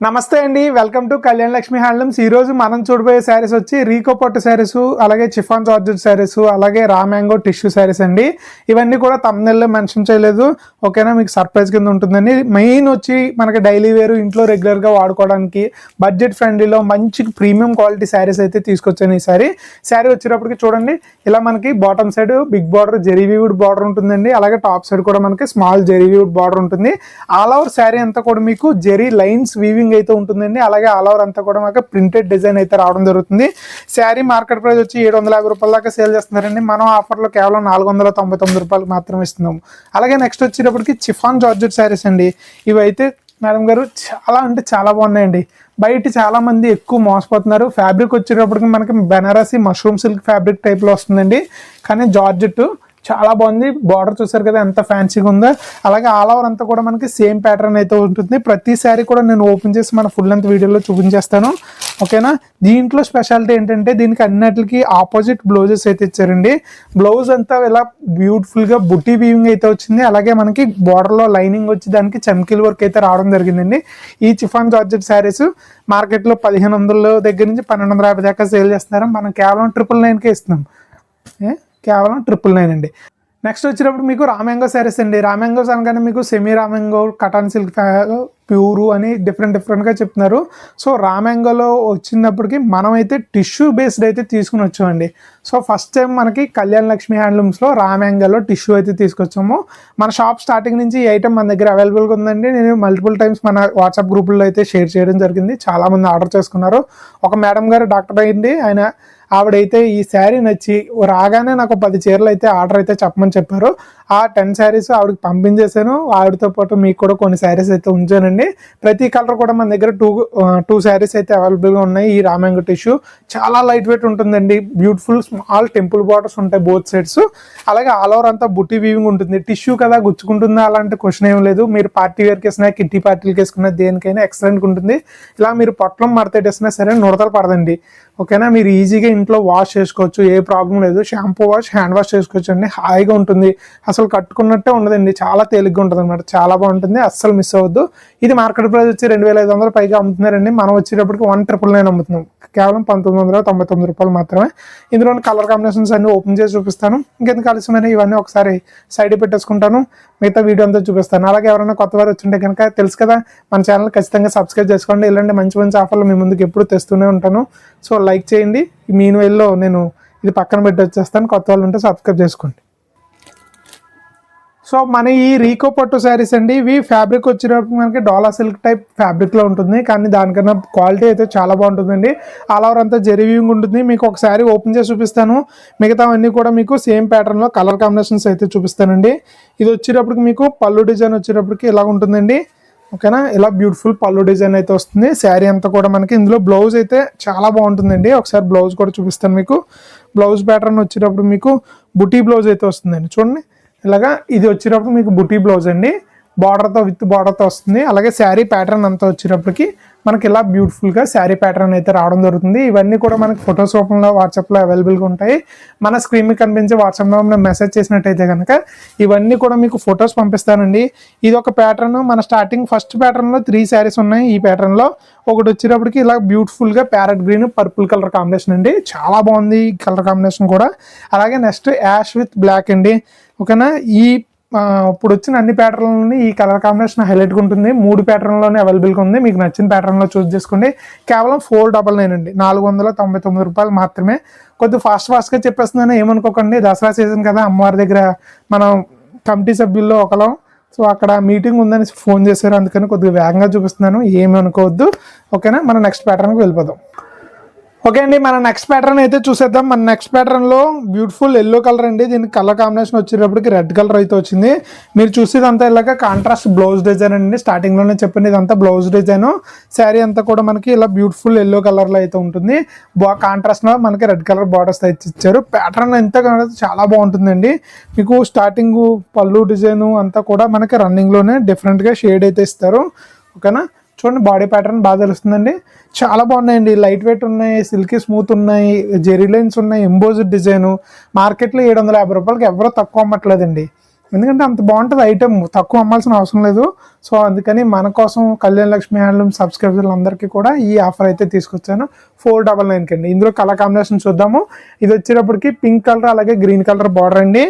నమస్తే అండి, welcome to Kalyan Lakshmi handlooms. ఈ రోజు మనం చూడబోయే శారీస్ వచ్చి రీకో పట్టు శారీస్, అలాగే చిఫాన్ జార్జెట్ శారీస్, అలాగే రా మ్యాంగో టిష్యూ శారీస్ అండి. ఇవన్నీ కూడా తమ్నెల్లో మెన్షన్ చేయలేదు, ఓకేనా? మీకు సర్ప్రైజ్ కింద ఉంటుందండి. మెయిన్ వచ్చి మనకి డైలీ వేరు ఇంట్లో రెగ్యులర్గా వాడుకోవడానికి బడ్జెట్ ఫ్రెండ్లీలో మంచి ప్రీమియం క్వాలిటీ శారీస్ అయితే తీసుకొచ్చాను. ఈ శారీ వచ్చేటప్పటికి చూడండి, ఇలా మనకి bottom side big border zari weaved border ఉంటుందండి. అలాగే టాప్ సైడ్ కూడా మనకి స్మాల్ జెరీ వీవుడ్ బార్డర్ ఉంటుంది. ఆల్ ఓవర్ శారీ అంతా కూడా మీకు జెరీ లైన్స్ వీవింగ్ అయితే ఉంటుందండి. అలాగే ఆల్ ఓవర్ అంతా కూడా మనకి ప్రింటెడ్ డిజైన్ అయితే రావడం జరుగుతుంది. శారీ మార్కెట్ ప్రైస్ వచ్చి 750 రూపాయల దాకా సేల్ చేస్తున్నారండి. మనం ఆఫర్లో కేవలం 499 రూపాయలు మాత్రమే ఇస్తున్నాము. అలాగే నెక్స్ట్ వచ్చేటప్పటికి చిఫాన్ జార్జెట్ శారీస్ అండి. ఇవైతే మేడం గారు చాలా అంటే చాలా బాగున్నాయండి. బయట చాలా మంది ఎక్కువ మోసపోతున్నారు. ఫ్యాబ్రిక్ వచ్చేటప్పటికి మనకి బెనారసీ మష్రూమ్ సిల్క్ ఫ్యాబ్రిక్ టైప్లో వస్తుందండి, కానీ జార్జెట్ చాలా బాగుంది. బార్డర్ చూసారు కదా ఎంత ఫ్యాన్సీగా ఉందో. అలాగే ఆల్ ఓవర్ అంతా కూడా మనకి సేమ్ ప్యాటర్న్ అయితే ఉంటుంది. ప్రతి శారీ కూడా నేను ఓపెన్ చేసి మన ఫుల్ లెంత్ వీడియోలో చూపించేస్తాను, ఓకేనా? దీంట్లో స్పెషాలిటీ ఏంటంటే దీనికి అన్నిటికీ ఆపోజిట్ బ్లౌజెస్ అయితే ఇచ్చారండి. బ్లౌజ్ అంతా ఇలా బ్యూటిఫుల్గా బుట్టి వీవింగ్ అయితే వచ్చింది. అలాగే మనకి బార్డర్లో లైనింగ్ వచ్చి దానికి చమ్కీల్ వర్క్ అయితే రావడం జరిగిందండి. ఈ చిఫాన్ జార్జెట్ శారీస్ మార్కెట్లో 1500 దగ్గర నుంచి 1250 దాకా సేల్ చేస్తున్నారు. మనం కేవలం 999కే ఇస్తున్నాం, కేవలం 999 అండి. నెక్స్ట్ వచ్చినప్పుడు మీకు రా మ్యాంగో శారీస్ అండి. రా మ్యాంగోస్ అనగానే మీకు semi raw mango, cotton silk, pure అని డిఫరెంట్గా చెప్తున్నారు. సో రా మ్యాంగోలో వచ్చినప్పటికి మనమైతే టిష్యూ బేస్డ్ అయితే తీసుకుని వచ్చామండి. సో ఫస్ట్ టైం మనకి కళ్యాణ్ లక్ష్మి హ్యాండ్లూమ్స్లో రా మ్యాంగోలో టిష్యూ అయితే తీసుకొచ్చాము. మన షాప్ స్టార్టింగ్ నుంచి ఈ ఐటమ్ మన దగ్గర అవైలబుల్గా ఉందండి. నేను మల్టిపుల్ టైమ్స్ మన వాట్సాప్ గ్రూపుల్లో అయితే షేర్ చేయడం జరిగింది. చాలామంది ఆర్డర్ చేసుకున్నారు. ఒక మేడం గారు డాక్టర్ అయ్యింది, ఆవిడైతే ఈ శారీ నచ్చి రాగానే నాకు 10 చీరలు అయితే ఆర్డర్ అయితే చెప్పమని చెప్పారు. ఆ 10 శారీస్ ఆవిడకి పంపించేశాను. ఆవిడతో పాటు మీకు కూడా కొన్ని శారీస్ అయితే ఉంచానండి. ప్రతి కలర్ కూడా మన దగ్గర టూ శారీస్ అయితే అవైలబుల్గా ఉన్నాయి. ఈ రా మ్యాంగో టిష్యూ చాలా లైట్ వెయిట్ ఉంటుందండి. బ్యూటిఫుల్ స్మాల్ టెంపుల్ బార్డర్స్ ఉంటాయి బోత్ సైడ్స్. అలాగే ఆల్ ఓవర్ అంతా బుట్టి వీవింగ్ ఉంటుంది. టిష్యూ కదా గుచ్చుకుంటుందా అలాంటి క్వశ్చన్ ఏం లేదు. మీరు పార్టీ వేర్కి వేసినా, కిట్టి పార్టీలకి వేసుకున్నా, దేనికైనా ఎక్సలెంట్గా ఉంటుంది. ఇలా మీరు పొట్లం మడతేటేసినా సరే నుడతలు పడదండి, ఓకేనా? మీరు ఈజీగా ఇంట్లో వాష్ చేసుకోవచ్చు, ఏ ప్రాబ్లం లేదు. షాంపూ వాష్, హ్యాండ్ వాష్ చేసుకోవచ్చు అండి. హాయిగా ఉంటుంది, అసలు కట్టుకున్నట్టే ఉండదండి. చాలా తేలిగ్గా ఉంటుంది అనమాట, చాలా బాగుంటుంది. అస్సలు మిస్ అవ్వద్దు. ఇది మార్కెట్ ప్రైస్ వచ్చి 2500 పైగా అమ్ముతున్నారండి. మనం వచ్చేటప్పటికి 1999 అమ్ముతున్నాం, కేవలం 1999 రూపాయలు మాత్రమే. ఇందులో కలర్ కాంబినేషన్స్ అన్ని ఓపెన్ చేసి చూపిస్తాను. ఇంకెందుకు ఆలస్యమైన ఇవన్నీ ఒకసారి సైడ్ పెట్టేసుకుంటాను, మిగతా వీడియో అంతా చూపిస్తాను. అలాగే ఎవరైనా కొత్త వారు వచ్చింటే కనుక తెలుసు కదా, మన ఛానల్ ఖచ్చితంగా సబ్స్క్రైబ్ చేసుకోండి. ఇలాంటి మంచి మంచి ఆఫర్లు మీ ముందుకు ఎప్పుడు తెస్తూనే ఉంటాను. సో లైక్ చేయండి. మీన్ వైల్లో నేను ఇది పక్కన పెట్టి వచ్చేస్తాను. కొత్త వాళ్ళు ఉంటే సబ్స్క్రైబ్ చేసుకోండి. సో మన ఈ రీకో పట్టు శారీస్ అండి, ఇవి ఫ్యాబ్రిక్ వచ్చేటప్పుడు మనకి డోలా సిల్క్ టైప్ ఫ్యాబ్రిక్లో ఉంటుంది, కానీ దానికన్నా క్వాలిటీ అయితే చాలా బాగుంటుందండి. ఆల్ ఓవర్ అంతా జెరీ వీవింగ్ ఉంటుంది. మీకు ఒక శారీ ఓపెన్ చేసి చూపిస్తాను. మిగతా అన్నీ కూడా మీకు సేమ్ ప్యాటర్న్లో కలర్ కాంబినేషన్స్ అయితే చూపిస్తానండి. ఇది వచ్చేటప్పటికి మీకు పళ్ళు డిజైన్ వచ్చేటప్పటికి ఇలా ఉంటుందండి, ఓకేనా? ఇలా బ్యూటిఫుల్ పళ్ళు డిజైన్ అయితే వస్తుంది. శారీ అంతా కూడా మనకి ఇందులో బ్లౌజ్ అయితే చాలా బాగుంటుందండి. ఒకసారి బ్లౌజ్ కూడా చూపిస్తాను మీకు. బ్లౌజ్ ప్యాటర్న్ వచ్చేటప్పుడు మీకు బుటీ బ్లౌజ్ అయితే వస్తుందండి. చూడండి, ఇలాగా ఇది వచ్చేటప్పుడు మీకు బుటీ బ్లౌజ్ అండి, బార్డర్తో విత్ బార్డర్తో వస్తుంది. అలాగే శారీ ప్యాటర్న్ అంతా వచ్చేటప్పటికి మనకి ఇలా బ్యూటిఫుల్గా శారీ ప్యాటర్న్ అయితే రావడం జరుగుతుంది. ఇవన్నీ కూడా మనకి ఫొటోస్ రూపంలో వాట్సాప్లో అవైలబుల్గా ఉంటాయి. మన స్క్రీన్ మీద కనిపించే వాట్సాప్ నెంబర్ మెసేజ్ చేసినట్టయితే కనుక ఇవన్నీ కూడా మీకు ఫొటోస్ పంపిస్తానండి. ఇది ఒక ప్యాటర్న్. మన స్టార్టింగ్ ఫస్ట్ ప్యాటర్న్లో 3 శారీస్ ఉన్నాయి. ఈ ప్యాటర్న్లో ఒకటి వచ్చేటప్పటికి ఇలా బ్యూటిఫుల్గా parrot green purple colour combination అండి, చాలా బాగుంది ఈ కలర్ కాంబినేషన్ కూడా. అలాగే నెక్స్ట్ యాష్ విత్ బ్లాక్ అండి, ఓకేనా? ఇప్పుడు వచ్చిన అన్ని ప్యాటర్న్లోని ఈ కలర్ కాంబినేషన్ హైలైట్గా ఉంటుంది. 3 ప్యాటర్న్లోనే అవైలబుల్గా ఉంది. మీకు నచ్చిన ప్యాటర్న్లో చూస్ చేసుకోండి. కేవలం 499 అండి, 499 రూపాయలు మాత్రమే. కొద్దిగా ఫాస్ట్గా చెప్పేస్తున్నాను, ఏమనుకోకండి. దసరా సీజన్ కదా, అమ్మవారి దగ్గర మనం కమిటీ సభ్యుల్లో ఒకలం. సో అక్కడ మీటింగ్ ఉందని ఫోన్ చేశారు, అందుకని కొద్దిగా వేగంగా చూపిస్తున్నాను, ఏమి అనుకోవద్దు, ఓకేనా? మన నెక్స్ట్ ప్యాటర్న్కి వెళ్ళిపోదాం. ఓకే అండి, మన నెక్స్ట్ ప్యాటర్న్ అయితే చూసేద్దాం. మన నెక్స్ట్ ప్యాటర్న్లో బ్యూటిఫుల్ ఎల్లో కలర్ అండి. దీనికి కలర్ కాంబినేషన్ వచ్చేటప్పటికి రెడ్ కలర్ అయితే వచ్చింది. మీరు చూసేదంతా ఇలాగ కాంట్రాస్ట్ బ్లౌజ్ డిజైన్ అండి. స్టార్టింగ్లోనే చెప్పండి, ఇదంతా బ్లౌజ్ డిజైన్. శారీ అంతా కూడా మనకి ఇలా బ్యూటిఫుల్ ఎల్లో కలర్లో అయితే ఉంటుంది. కాంట్రాస్ట్లో మనకి రెడ్ కలర్ బార్డర్స్ అయితే ఇచ్చారు. ప్యాటర్న్ ఎంత చాలా బాగుంటుందండి. మీకు స్టార్టింగ్ పళ్ళు డిజైన్ అంతా కూడా మనకి రన్నింగ్లోనే డిఫరెంట్గా షేడ్ అయితే ఇస్తారు, ఓకేనా? చూడండి, బాడీ ప్యాటర్న్ బాగా తెలుస్తుందండి. చాలా బాగున్నాయండి, లైట్ వెయిట్ ఉన్నాయి, సిల్కీ స్మూత్ ఉన్నాయి, జెరీ లైన్స్ ఉన్నాయి, ఎంబోజ్డ్ డిజైన్. మార్కెట్లో 750 రూపాయలకి ఎవరో తక్కువ అమ్మట్లేదండి. ఎందుకంటే అంత బాగుంటుంది ఐటమ్, తక్కువ అమ్మాల్సిన అవసరం లేదు. సో అందుకని మన కోసం కళ్యాణ్ లక్ష్మి హ్యాండ్లూమ్ సబ్స్క్రైబర్లు అందరికీ కూడా ఈ ఆఫర్ అయితే తీసుకొచ్చాను 499 అండి. ఇందులో కలర్ కాంబినేషన్ చూద్దాము. ఇది వచ్చేటప్పటికి పింక్ కలర్ అలాగే గ్రీన్ కలర్ బార్డర్ అండి.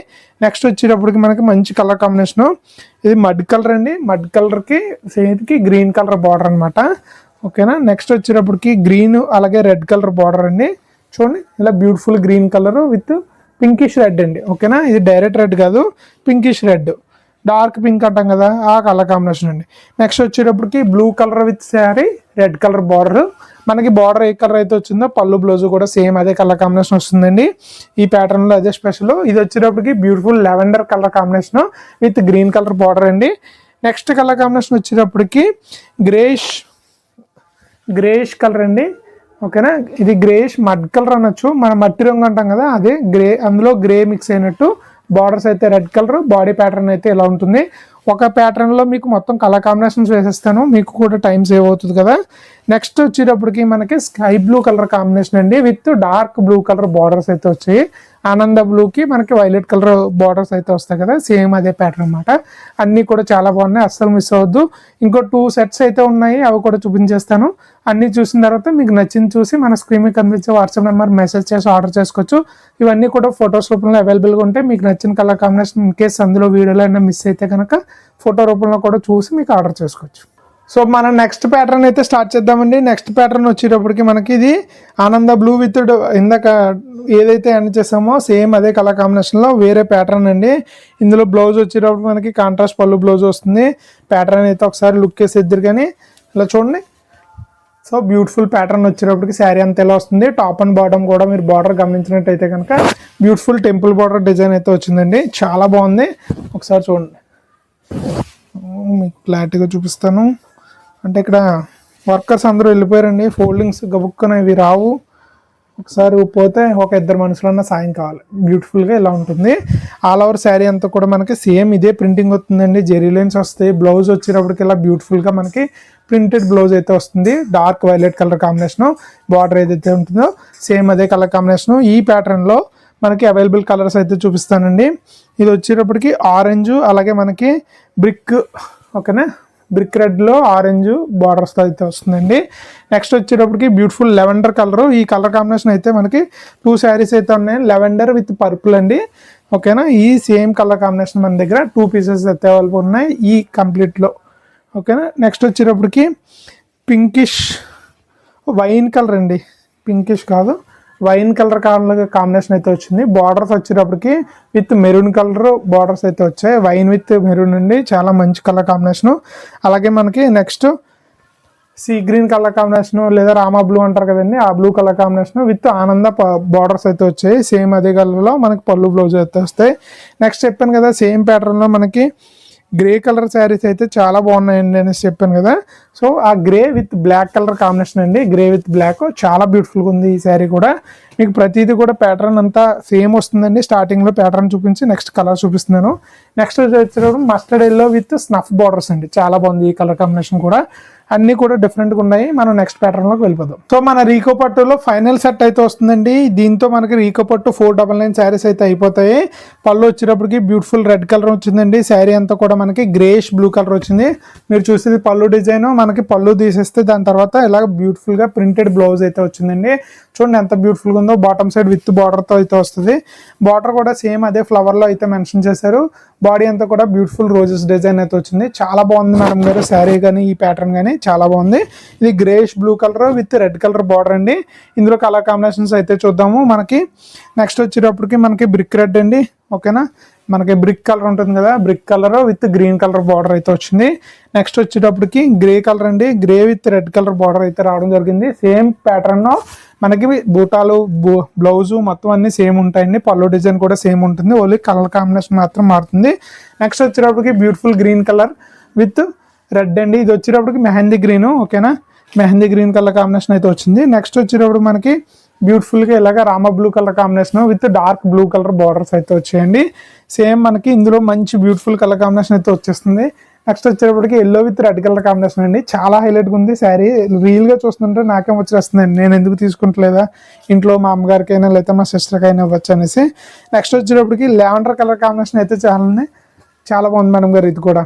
నెక్స్ట్ వచ్చేటప్పటికి మనకి మంచి కలర్ కాంబినేషన్, ఇది మడ్ కలర్ అండి. మడ్ కలర్కి సేమ్కి గ్రీన్ కలర్ బార్డర్ అనమాట. ఓకేనా. నెక్స్ట్ వచ్చేటప్పటికి గ్రీన్ అలాగే రెడ్ కలర్ బార్డర్ అండి. చూడండి ఇలా beautiful green colour with pinkish red అండి. ఓకేనా. ఇది డైరెక్ట్ రెడ్ కాదు, పింకిష్ రెడ్, డార్క్ పింక్ అంటాం కదా ఆ కలర్ కాంబినేషన్ అండి. నెక్స్ట్ వచ్చేటప్పటికి blue colour with sari, red colour border. మనకి బార్డర్ ఏ కలర్ అయితే వచ్చిందో పళ్ళు బ్లౌజ్ కూడా సేమ్ అదే కలర్ కాంబినేషన్ వస్తుందండి. ఈ ప్యాటర్న్లో అదే స్పెషల్. ఇది వచ్చేటప్పటికి beautiful lavender colour combination with green colour border అండి. నెక్స్ట్ కలర్ కాంబినేషన్ వచ్చేటప్పటికి గ్రేష్ కలర్ అండి. ఓకేనా. ఇది గ్రేష్ మడ్ కలర్ అనొచ్చు, మన మట్టి రంగు అంటాం కదా అదే గ్రే, అందులో గ్రే మిక్స్ అయినట్టు. బార్డర్స్ అయితే రెడ్ కలర్, బాడీ ప్యాటర్న్ అయితే ఇలా ఉంటుంది. ఒక ప్యాటర్న్లో మీకు మొత్తం కలర్ కాంబినేషన్స్ వేసేస్తాను, మీకు కూడా టైం సేవ్ అవుతుంది కదా. నెక్స్ట్ వచ్చేటప్పటికి మనకి స్కై బ్లూ కలర్ కాంబినేషన్ అండి with dark blue colour borders అయితే వచ్చాయి. ఆనంద బ్లూకి మనకి వైలెట్ కలర్ బార్డర్స్ అయితే వస్తాయి కదా, సేమ్ అదే ప్యాటర్న్ అనమాట. అన్నీ కూడా చాలా బాగున్నాయి, అస్సలు మిస్ అవ్వద్దు. ఇంకో 2 సెట్స్ అయితే ఉన్నాయి, అవి కూడా చూపించేస్తాను. అన్నీ చూసిన తర్వాత మీకు నచ్చింది చూసి మన స్క్రీన్ మీద కనిపించే వాట్సాప్ నెంబర్ మెసేజ్ చేసి ఆర్డర్ చేసుకోవచ్చు. ఇవన్నీ కూడా ఫొటోస్ రూపంలో అవైలబుల్గా ఉంటాయి. మీకు నచ్చిన కలర్ కాంబినేషన్ ఇన్ కేసు అందులో వీడియోలో అయినా మిస్ అయితే కనుక ఫోటో రూపంలో కూడా చూసి మీకు ఆర్డర్ చేసుకోవచ్చు. సో మనం నెక్స్ట్ ప్యాటర్న్ అయితే స్టార్ట్ చేద్దామండి. నెక్స్ట్ ప్యాటర్న్ వచ్చేటప్పటికి మనకి ఇది ఆనంద బ్లూ విత్ ఇందాక ఏదైతే ఎండ్ చేసామో సేమ్ అదే కలర్ కాంబినేషన్లో వేరే ప్యాటర్న్ అండి. ఇందులో బ్లౌజ్ వచ్చేటప్పుడు మనకి కాంట్రాస్ట్ పళ్ళు బ్లౌజ్ వస్తుంది. ప్యాటర్న్ అయితే ఒకసారి లుక్ వేసి ఇద్దరు కానీ ఇలా చూడండి. సో బ్యూటిఫుల్ ప్యాటర్న్ వచ్చేటప్పటికి శారీ అంతా ఎలా వస్తుంది. టాప్ అండ్ బాటమ్ కూడా మీరు బార్డర్ గమనించినట్టయితే కనుక బ్యూటిఫుల్ టెంపుల్ బార్డర్ డిజైన్ అయితే వచ్చిందండి, చాలా బాగుంది. ఒకసారి చూడండి, మీకు క్లారిటీగా చూపిస్తాను. అంటే ఇక్కడ వర్కర్స్ అందరూ వెళ్ళిపోయారండి, ఫోల్డింగ్స్ గబుక్కున ఇవి రావు. ఒకసారి పోతే ఒక 2 మనుషులన్నా సాయం కావాలి. బ్యూటిఫుల్గా ఇలా ఉంటుంది. ఆల్ ఓవర్ శారీ అంతా కూడా మనకి సేమ్ ఇదే ప్రింటింగ్ వస్తుందండి, జెరీ లైన్స్ వస్తాయి. బ్లౌజ్ వచ్చేటప్పటికి ఇలా బ్యూటిఫుల్గా మనకి ప్రింటెడ్ బ్లౌజ్ అయితే వస్తుంది. Dark violet colour combination, border ఏదైతే ఉంటుందో సేమ్ అదే కలర్ కాంబినేషను. ఈ ప్యాటర్న్లో మనకి అవైలబుల్ కలర్స్ అయితే చూపిస్తానండి. ఇది వచ్చేటప్పటికి ఆరెంజ్ అలాగే మనకి బ్రిక్, ఓకేనా, బ్రిక్ రెడ్లో ఆరెంజ్ బార్డర్స్తో అయితే వస్తుందండి. నెక్స్ట్ వచ్చేటప్పటికి బ్యూటిఫుల్ లెవెండర్ కలర్. ఈ కలర్ కాంబినేషన్ అయితే మనకి 2 శారీస్ అయితే ఉన్నాయి, లెవెండర్ విత్ పర్పుల్ అండి. ఓకేనా. ఈ సేమ్ కలర్ కాంబినేషన్ మన దగ్గర 2 పీసెస్ అయితే అవైలబుల్ ఉన్నాయి ఈ కంప్లీట్లో. ఓకేనా. నెక్స్ట్ వచ్చేటప్పటికి పింకిష్ వైన్ కలర్ అండి, పింకిష్ కాదు వైన్ కలర్ కాంబినేషన్ అయితే వచ్చింది. బార్డర్స్ వచ్చేటప్పటికి విత్ మెరూన్ కలర్ బార్డర్స్ అయితే వచ్చాయి. వైన్ విత్ మెరూన్ అండి, చాలా మంచి కలర్ కాంబినేషను. అలాగే మనకి next sea green colour combination లేదా రామా బ్లూ అంటారు కదండి, ఆ బ్లూ కలర్ కాంబినేషన్ విత్ ఆనంద బార్డర్స్ అయితే వచ్చాయి. సేమ్ అదే కలర్లో మనకి పళ్ళు బ్లౌజ్ అయితే వస్తాయి. నెక్స్ట్ చెప్పాను కదా సేమ్ ప్యాటర్న్లో మనకి గ్రే కలర్ శారీస్ అయితే చాలా బాగున్నాయండి అనేసి చెప్పాను కదా. సో ఆ grey with black colour combination అండి, గ్రే విత్ బ్లాక్ చాలా బ్యూటిఫుల్గా ఉంది ఈ శారీ కూడా. మీకు ప్రతిదీ కూడా ప్యాటర్న్ అంతా సేమ్ వస్తుందండి. స్టార్టింగ్లో ప్యాటర్న్ చూపించి నెక్స్ట్ కలర్ చూపిస్తున్నాను. నెక్స్ట్ వచ్చేటప్పుడు mustard yellow with snuff borders అండి, చాలా బాగుంది ఈ కలర్ కాంబినేషన్ కూడా. అన్నీ కూడా డిఫరెంట్గా ఉన్నాయి. మనం నెక్స్ట్ ప్యాటర్న్లోకి వెళ్ళిపోదాం. సో మన రీకో పట్టులో ఫైనల్ సెట్ అయితే వస్తుందండి. దీంతో మనకి రీకో పట్టు 499 శారీస్ అయితే అయిపోతాయి. పళ్ళు వచ్చేటప్పటికి బ్యూటిఫుల్ రెడ్ కలర్ వచ్చిందండి. శారీ అంతా కూడా మనకి గ్రేష్ బ్లూ కలర్ వచ్చింది. మీరు చూసేది పళ్ళు డిజైన్, మనకి పళ్ళు తీసేస్తే దాని తర్వాత ఇలా బ్యూటిఫుల్గా ప్రింటెడ్ బ్లౌజ్ అయితే వచ్చిందండి. చూడండి ఎంత బ్యూటిఫుల్గా ఉందో. బాటమ్ సైడ్ విత్ బార్డర్తో అయితే వస్తుంది. బార్డర్ కూడా సేమ్ అదే ఫ్లవర్లో అయితే మెన్షన్ చేశారు. బాడీ అంతా కూడా బ్యూటిఫుల్ రోజెస్ డిజైన్ అయితే వచ్చింది. చాలా బాగుంది మేడం గారు శారీ కానీ ఈ ప్యాటర్న్ కానీ చాలా బాగుంది. ఇది greyish blue colour with red colour border అండి. ఇందులో కలర్ కాంబినేషన్స్ అయితే చూద్దాము. మనకి నెక్స్ట్ వచ్చేటప్పటికి మనకి బ్రిక్ రెడ్ అండి. ఓకేనా. మనకి బ్రిక్ కలర్ ఉంటుంది కదా, brick colour with green colour border అయితే వచ్చింది. నెక్స్ట్ వచ్చేటప్పటికి గ్రే కలర్ అండి, grey with red colour border అయితే రావడం జరిగింది. సేమ్ ప్యాటర్న్ మనకి బూటాలు బ్లౌజు మొత్తం అన్ని సేమ్ ఉంటాయండి. పళ్ళు డిజైన్ కూడా సేమ్ ఉంటుంది, ఓన్లీ కలర్ కాంబినేషన్ మాత్రం మారుతుంది. నెక్స్ట్ వచ్చేటప్పటికి beautiful green colour with red అండి. ఇది వచ్చేటప్పటికి మెహందీ గ్రీన్. ఓకేనా. మెహందీ గ్రీన్ కలర్ కాంబినేషన్ అయితే వచ్చింది. నెక్స్ట్ వచ్చేటప్పుడు మనకి బ్యూటిఫుల్గా ఇలాగ Rama blue colour combination with dark blue colour borders అయితే వచ్చాయండి. సేమ్ మనకి ఇందులో మంచి బ్యూటిఫుల్ కలర్ కాంబినేషన్ అయితే వచ్చేస్తుంది. నెక్స్ట్ వచ్చేటప్పటికి yellow with red colour combination అండి, చాలా హైలైట్గా ఉంది శారీ. రియల్గా చూస్తుంటే నాకేం వచ్చేస్తుందండి, నేను ఎందుకు తీసుకుంటలేదా, ఇంట్లో మా అమ్మగారికైనా లేకపోతే మా సిస్టర్కైనా ఇవ్వచ్చు అనేసి. నెక్స్ట్ వచ్చేటప్పటికి లెవెండర్ కలర్ కాంబినేషన్ అయితే చాలా చాలా బాగుంది మేడం గారు ఇది కూడా.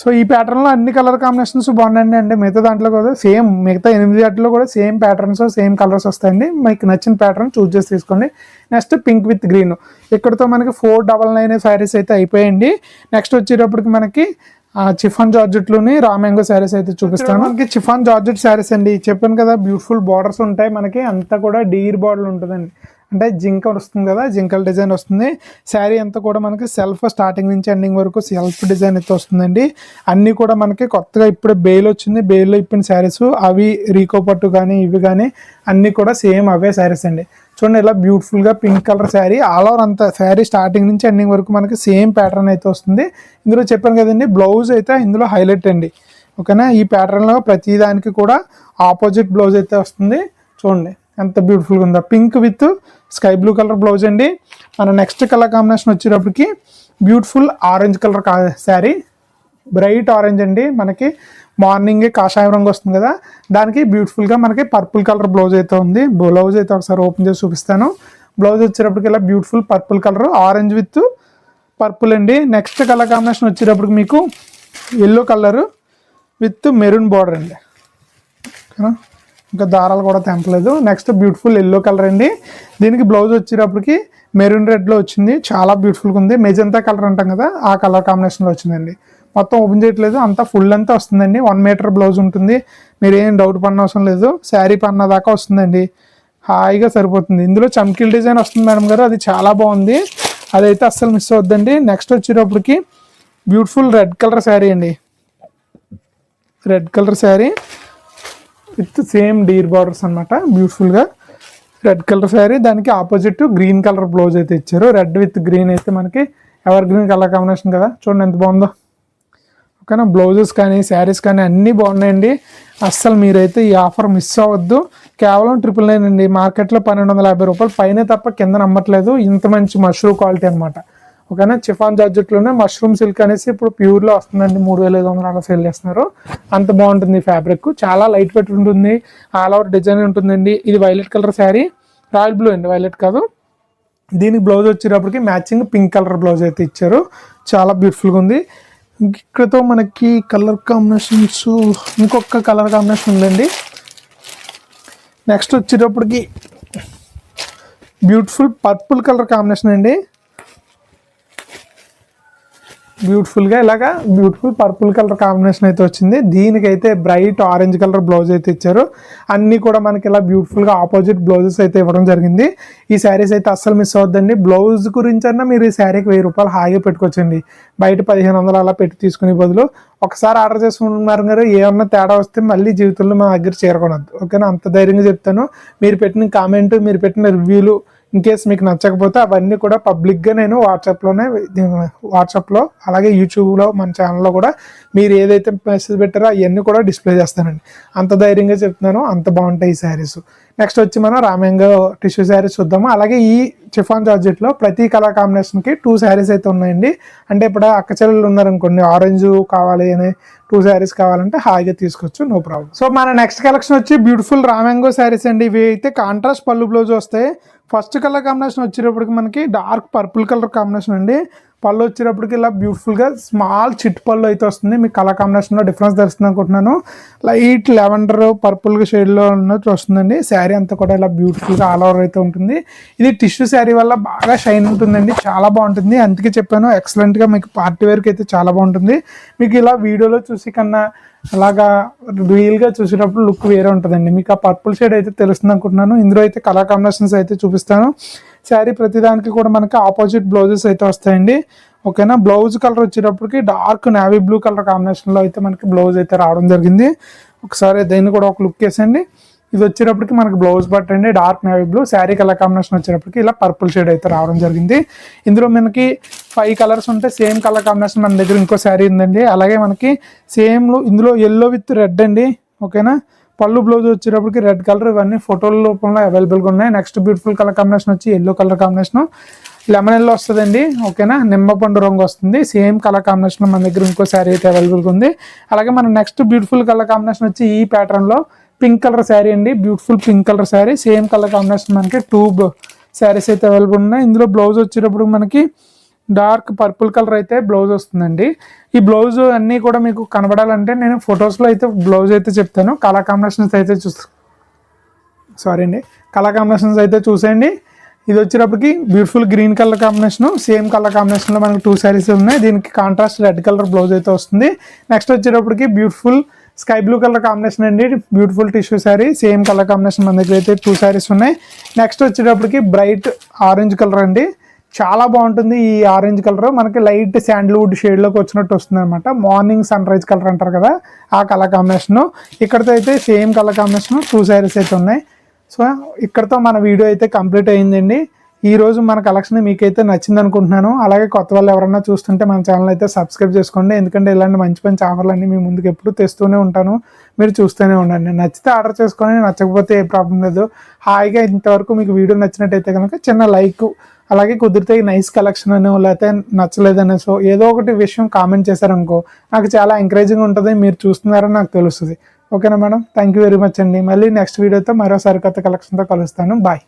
సో ఈ ప్యాటర్న్లో అన్ని కలర్ కాంబినేషన్స్ బాగున్నాయండి. అంటే మిగతా దాంట్లో కూడా సేమ్, మిగతా 8 వాటిలో కూడా సేమ్ ప్యాటర్న్స్, సేమ్ కలర్స్ వస్తాయండి. మీకు నచ్చిన ప్యాటర్న్ చూస్ చేసి తీసుకోండి. నెక్స్ట్ పింక్ విత్ గ్రీన్, ఇక్కడతో మనకి 499 శారీస్ అయితే అయిపోయాయండి. నెక్స్ట్ వచ్చేటప్పటికి మనకి చిఫాన్ జార్జెట్లోని రా మ్యాంగో శారీస్ అయితే చూపిస్తాను. మనకి చిఫాన్ జార్జెట్ శారీస్ అండి, చెప్పాను కదా బ్యూటిఫుల్ బార్డర్స్ ఉంటాయి. మనకి అంతా కూడా డీర్ బార్డర్ ఉంటుందండి, అంటే జింక వస్తుంది కదా, జింకల్ డిజైన్ వస్తుంది. శారీ అంతా కూడా మనకి సెల్ఫ్ స్టార్టింగ్ నుంచి ఎండింగ్ వరకు సెల్ఫ్ డిజైన్ అయితే వస్తుందండి. అన్నీ కూడా మనకి కొత్తగా ఇప్పుడు బేల్ వచ్చింది, బేల్లో ఇప్పిన శారీస్ అవి రీకో పట్టు కానీ ఇవి కానీ అన్నీ కూడా సేమ్ అవే శారీస్ అండి. చూడండి ఇలా బ్యూటిఫుల్గా pink colour sari, all over అంతా శారీ స్టార్టింగ్ నుంచి ఎండింగ్ వరకు మనకి సేమ్ ప్యాటర్న్ అయితే వస్తుంది. ఇందులో చెప్పాను కదండి బ్లౌజ్ అయితే ఇందులో హైలైట్ అండి. ఓకేనా, ఈ ప్యాటర్న్లో ప్రతి దానికి కూడా ఆపోజిట్ బ్లౌజ్ అయితే వస్తుంది. చూడండి ఎంత బ్యూటిఫుల్గా ఉందో, pink with sky blue colour blouse అండి. మన నెక్స్ట్ కలర్ కాంబినేషన్ వచ్చేటప్పటికి beautiful orange colour sari, bright orange అండి. మనకి మార్నింగ్ కాషాయం రంగు వస్తుంది కదా, దానికి బ్యూటిఫుల్గా మనకి పర్పుల్ కలర్ బ్లౌజ్ అయితే ఉంది. బ్లౌజ్ అయితే ఒకసారి ఓపెన్ చేసి చూపిస్తాను. బ్లౌజ్ వచ్చేటప్పటికి ఇలా beautiful purple colour, orange with purple అండి. నెక్స్ట్ కలర్ కాంబినేషన్ వచ్చేటప్పటికి మీకు yellow colour with maroon border అండి. ఓకేనా, ఇంకా దారాలు కూడా తెంపలేదు. నెక్స్ట్ బ్యూటిఫుల్ ఎల్లో కలర్ అండి. దీనికి బ్లౌజ్ వచ్చేటప్పటికి మెరూన్ రెడ్లో వచ్చింది, చాలా బ్యూటిఫుల్గా ఉంది. మెజంతా కలర్ అంటాం కదా, ఆ కలర్ కాంబినేషన్లో వచ్చిందండి. మొత్తం ఓపెన్ చేయట్లేదు, అంతా ఫుల్ అంతా వస్తుందండి. 1 మీటర్ బ్లౌజ్ ఉంటుంది, మీరు ఏం డౌట్ పడిన అవసరం లేదు. శారీ పన్న దాకా వస్తుందండి, హాయిగా సరిపోతుంది. ఇందులో చమ్కీల్ డిజైన్ వస్తుంది మేడం గారు, అది చాలా బాగుంది, అదైతే అస్సలు మిస్ అవద్దండి. నెక్స్ట్ వచ్చేటప్పటికి బ్యూటిఫుల్ రెడ్ కలర్ శారీ అండి, red colour sari with same deer borders అనమాట. బ్యూటిఫుల్గా రెడ్ కలర్ శారీ, దానికి ఆపోజిట్ గ్రీన్ కలర్ బ్లౌజ్ అయితే ఇచ్చారు. రెడ్ విత్ గ్రీన్ అయితే మనకి ఎవర్ గ్రీన్ కలర్ కాంబినేషన్ కదా, చూడండి ఎంత బాగుందో. ఓకేనా, బ్లౌజెస్ కానీ శారీస్ కానీ అన్నీ బాగున్నాయండి. అస్సలు మీరైతే ఈ ఆఫర్ మిస్ అవ్వద్దు. కేవలం 999 అండి, మార్కెట్లో 1250 రూపాయలు పైన తప్ప కింద నమ్మట్లేదు. ఇంత మంచి మష్రూమ్ క్వాలిటీ అనమాట. ఓకేనా, చిఫాన్ జార్జెట్లోనే మష్రూమ్ సిల్క్ అనేసి ఇప్పుడు ప్యూర్లో వస్తుందండి, 3500 అలా సేల్ చేస్తున్నారు. అంత బాగుంటుంది ఫ్యాబ్రిక్, చాలా లైట్ వెయిట్ ఉంటుంది, ఆల్ ఓవర్ డిజైన్ ఉంటుందండి. ఇది violet colour sari, royal blue అండి, వైలెట్ కాదు. దీనికి బ్లౌజ్ వచ్చేటప్పటికి మ్యాచింగ్ పింక్ కలర్ బ్లౌజ్ అయితే ఇచ్చారు, చాలా బ్యూటిఫుల్గా ఉంది. ఇక్కడతో మనకి కలర్ కాంబినేషన్స్ ఇంకొక కలర్ కాంబినేషన్ ఉందండి. నెక్స్ట్ వచ్చేటప్పటికి బ్యూటిఫుల్ పర్పుల్ కలర్ కాంబినేషన్ అండి. బ్యూటిఫుల్గా ఇలాగా బ్యూటిఫుల్ పర్పుల్ కలర్ కాంబినేషన్ అయితే వచ్చింది. దీనికైతే బ్రైట్ ఆరెంజ్ కలర్ బ్లౌజ్ అయితే ఇచ్చారు. అన్నీ కూడా మనకి ఇలా బ్యూటిఫుల్గా ఆపోజిట్ బ్లౌజెస్ అయితే ఇవ్వడం జరిగింది. ఈ శారీస్ అయితే అస్సలు మిస్ అవద్దండి. బ్లౌజ్ గురించి అన్నా మీరు ఈ శారీకి 1000 రూపాయలు హాయిగా పెట్టుకోవచ్చండి. బయట 1500 అలా పెట్టి తీసుకునే బదులు ఒకసారి ఆర్డర్ చేసుకున్నారు గారు, ఏమన్నా తేడా వస్తే మళ్ళీ జీవితంలో మా దగ్గర చేరుకోనద్దు. ఓకేనా, అంత ధైర్యంగా చెప్తాను. మీరు పెట్టిన కామెంట్, మీరు పెట్టిన రివ్యూలు ఇన్ కేస్ మీకు నచ్చకపోతే అవన్నీ కూడా పబ్లిక్గా నేను వాట్సాప్లో అలాగే యూట్యూబ్లో మన ఛానల్లో కూడా మీరు ఏదైతే మెసేజ్ పెట్టారో అవన్నీ కూడా డిస్ప్లే చేస్తానండి. అంత ధైర్యంగా చెప్తున్నాను, అంత బాగుంటాయి ఈ శారీస్. నెక్స్ట్ వచ్చి మనం రా మ్యాంగో టిష్యూ శారీస్ చూద్దాము. అలాగే ఈ చిఫాన్ జార్జెట్లో ప్రతి కలర్ కాంబినేషన్కి 2 శారీస్ అయితే ఉన్నాయండి. అంటే ఇప్పుడు అక్క చెల్లెలు ఉన్నారనుకోండి, ఆరెంజ్ కావాలి అని 2 శారీస్ కావాలంటే హాయిగా తీసుకోవచ్చు, నో ప్రాబ్లం. సో మన నెక్స్ట్ కలెక్షన్ వచ్చి బ్యూటిఫుల్ రా మ్యాంగో శారీస్ అండి. ఇవి అయితే కాంట్రాస్ట్ పళ్ళు బ్లౌజ్ వస్తాయి. ఫస్ట్ కలర్ కాంబినేషన్ వచ్చేటప్పటికి మనకి డార్క్ పర్పుల్ కలర్ కాంబినేషన్ అండి. పళ్ళు వచ్చేటప్పటికి ఇలా బ్యూటిఫుల్గా స్మాల్ చిట్ పళ్ళు అయితే వస్తుంది. మీకు కలర్ కాంబినేషన్లో డిఫరెన్స్ తెలుస్తుంది అనుకుంటున్నాను. లైట్ లెవెండర్ పర్పుల్ షేడ్లో ఉన్నట్టు వస్తుందండి. శారీ అంతా కూడా ఇలా బ్యూటిఫుల్గా ఆల్ ఓవర్ అయితే ఉంటుంది. ఇది టిష్యూ శారీ వల్ల బాగా షైన్ ఉంటుందండి, చాలా బాగుంటుంది. అందుకే చెప్పాను ఎక్సలెంట్గా మీకు పార్టీ వేర్కి అయితే చాలా బాగుంటుంది. మీకు ఇలా వీడియోలో చూసి కన్నా అలాగా రియల్గా చూసేటప్పుడు లుక్ వేరే ఉంటుందండి. మీకు ఆ పర్పుల్ షేడ్ అయితే తెలుస్తుంది అనుకుంటున్నాను. ఇందులో అయితే కలర్ కాంబినేషన్స్ అయితే చూపిస్తాను. శారీ ప్రతిదానికి కూడా మనకి ఆపోజిట్ బ్లౌజెస్ అయితే వస్తాయండి. ఓకేనా, బ్లౌజ్ కలర్ వచ్చేటప్పటికి డార్క్ నేవీ బ్లూ కలర్ కాంబినేషన్లో అయితే మనకి బ్లౌజ్ అయితే రావడం జరిగింది. ఒకసారి దీన్ని కూడా ఒక లుక్ వేసండి. ఇది వచ్చేటప్పటికి మనకి బ్లౌజ్ బట్ అండి, dark navy blue. Sari colour combination వచ్చేటప్పటికి ఇలా పర్పుల్ షేడ్ అయితే రావడం జరిగింది. ఇందులో మనకి 5 కలర్స్ ఉంటాయి. సేమ్ కలర్ కాంబినేషన్ మన దగ్గర ఇంకో శారీ ఉందండి. అలాగే మనకి సేమ్ ఇందులో ఎల్లో విత్ రెడ్ అండి. ఓకేనా, పళ్ళు బ్లౌజ్ వచ్చేటప్పటికి రెడ్ కలర్. ఇవన్నీ ఫోటోల రూపంలో అవైలబుల్గా ఉన్నాయి. నెక్స్ట్ బ్యూటిఫుల్ కలర్ కాంబినేషన్ వచ్చి yellow colour combination, lemon yellow వస్తుందండి. ఓకేనా, నిమ్మపండు రంగు వస్తుంది. సేమ్ కలర్ కాంబినేషన్ మన దగ్గర ఇంకో శారీ అయితే అవైలబుల్గా ఉంది. అలాగే మన నెక్స్ట్ బ్యూటిఫుల్ కలర్ కాంబినేషన్ వచ్చి ఈ ప్యాటర్న్లో పింక్ కలర్ శారీ అండి. Beautiful pink colour sari, same colour combination మనకి 2 శారీస్ అయితే అవైలబుల్ ఉన్నాయి. ఇందులో బ్లౌజ్ వచ్చేటప్పుడు మనకి డార్క్ పర్పుల్ కలర్ అయితే బ్లౌజ్ వస్తుందండి. ఈ బ్లౌజ్ అన్నీ కూడా మీకు కనబడాలంటే నేను ఫొటోస్లో అయితే బ్లౌజ్ అయితే చెప్తాను. కలర్ కాంబినేషన్స్ అయితే కలర్ కాంబినేషన్స్ అయితే చూసేయండి. ఇది వచ్చేటప్పటికి beautiful green colour combination, same colour కాంబినేషన్లో మనకు 2 శారీస్ ఉన్నాయి. దీనికి కాంట్రాస్ట్ రెడ్ కలర్ బ్లౌజ్ అయితే వస్తుంది. నెక్స్ట్ వచ్చేటప్పటికి beautiful sky blue colour combination అండి, beautiful tissue sari, same colour combination మన దగ్గర అయితే 2 శారీస్ ఉన్నాయి. నెక్స్ట్ వచ్చేటప్పటికి బ్రైట్ ఆరెంజ్ కలర్ అండి, చాలా బాగుంటుంది. ఈ ఆరెంజ్ కలర్ మనకి లైట్ శాండల్వుడ్ షేడ్లోకి వచ్చినట్టు వస్తుంది అనమాట. మార్నింగ్ సన్ రైజ్ కలర్ అంటారు కదా, ఆ కలర్ కాంబినేషను. ఇక్కడతో అయితే సేమ్ కలర్ కాంబినేషన్ 2 శారీస్ అయితే ఉన్నాయి. సో ఇక్కడతో మన వీడియో అయితే కంప్లీట్ అయ్యిందండి. ఈరోజు మన కలెక్షన్ మీకైతే నచ్చింది అనుకుంటున్నాను. అలాగే కొత్త వాళ్ళు ఎవరైనా చూస్తుంటే మన ఛానల్ అయితే సబ్స్క్రైబ్ చేసుకోండి, ఎందుకంటే ఇలాంటి మంచి మంచి ఆఫర్లు అన్నీ మీ ముందుకు ఎప్పుడు తెస్తూనే ఉంటాను, మీరు చూస్తూనే ఉండండి. నచ్చితే ఆర్డర్ చేసుకొని, నచ్చకపోతే ఏ ప్రాబ్లం లేదు. హాయిగా ఇంతవరకు మీకు వీడియో నచ్చినట్టయితే కనుక చిన్న లైక్, అలాగే కుదిరితే నైస్ కలెక్షన్ అనో లేకపోతే నచ్చలేదనే సో ఏదో ఒకటి విషయం కామెంట్ చేశారనుకో నాకు చాలా ఎంకరేజింగ్ ఉంటుంది, మీరు చూస్తున్నారని నాకు తెలుస్తుంది. ఓకేనా madam, thank you very much అండి. మళ్ళీ నెక్స్ట్ వీడియోతో మరో సరికొత్త కలెక్షన్తో కలుస్తాను. బాయ్.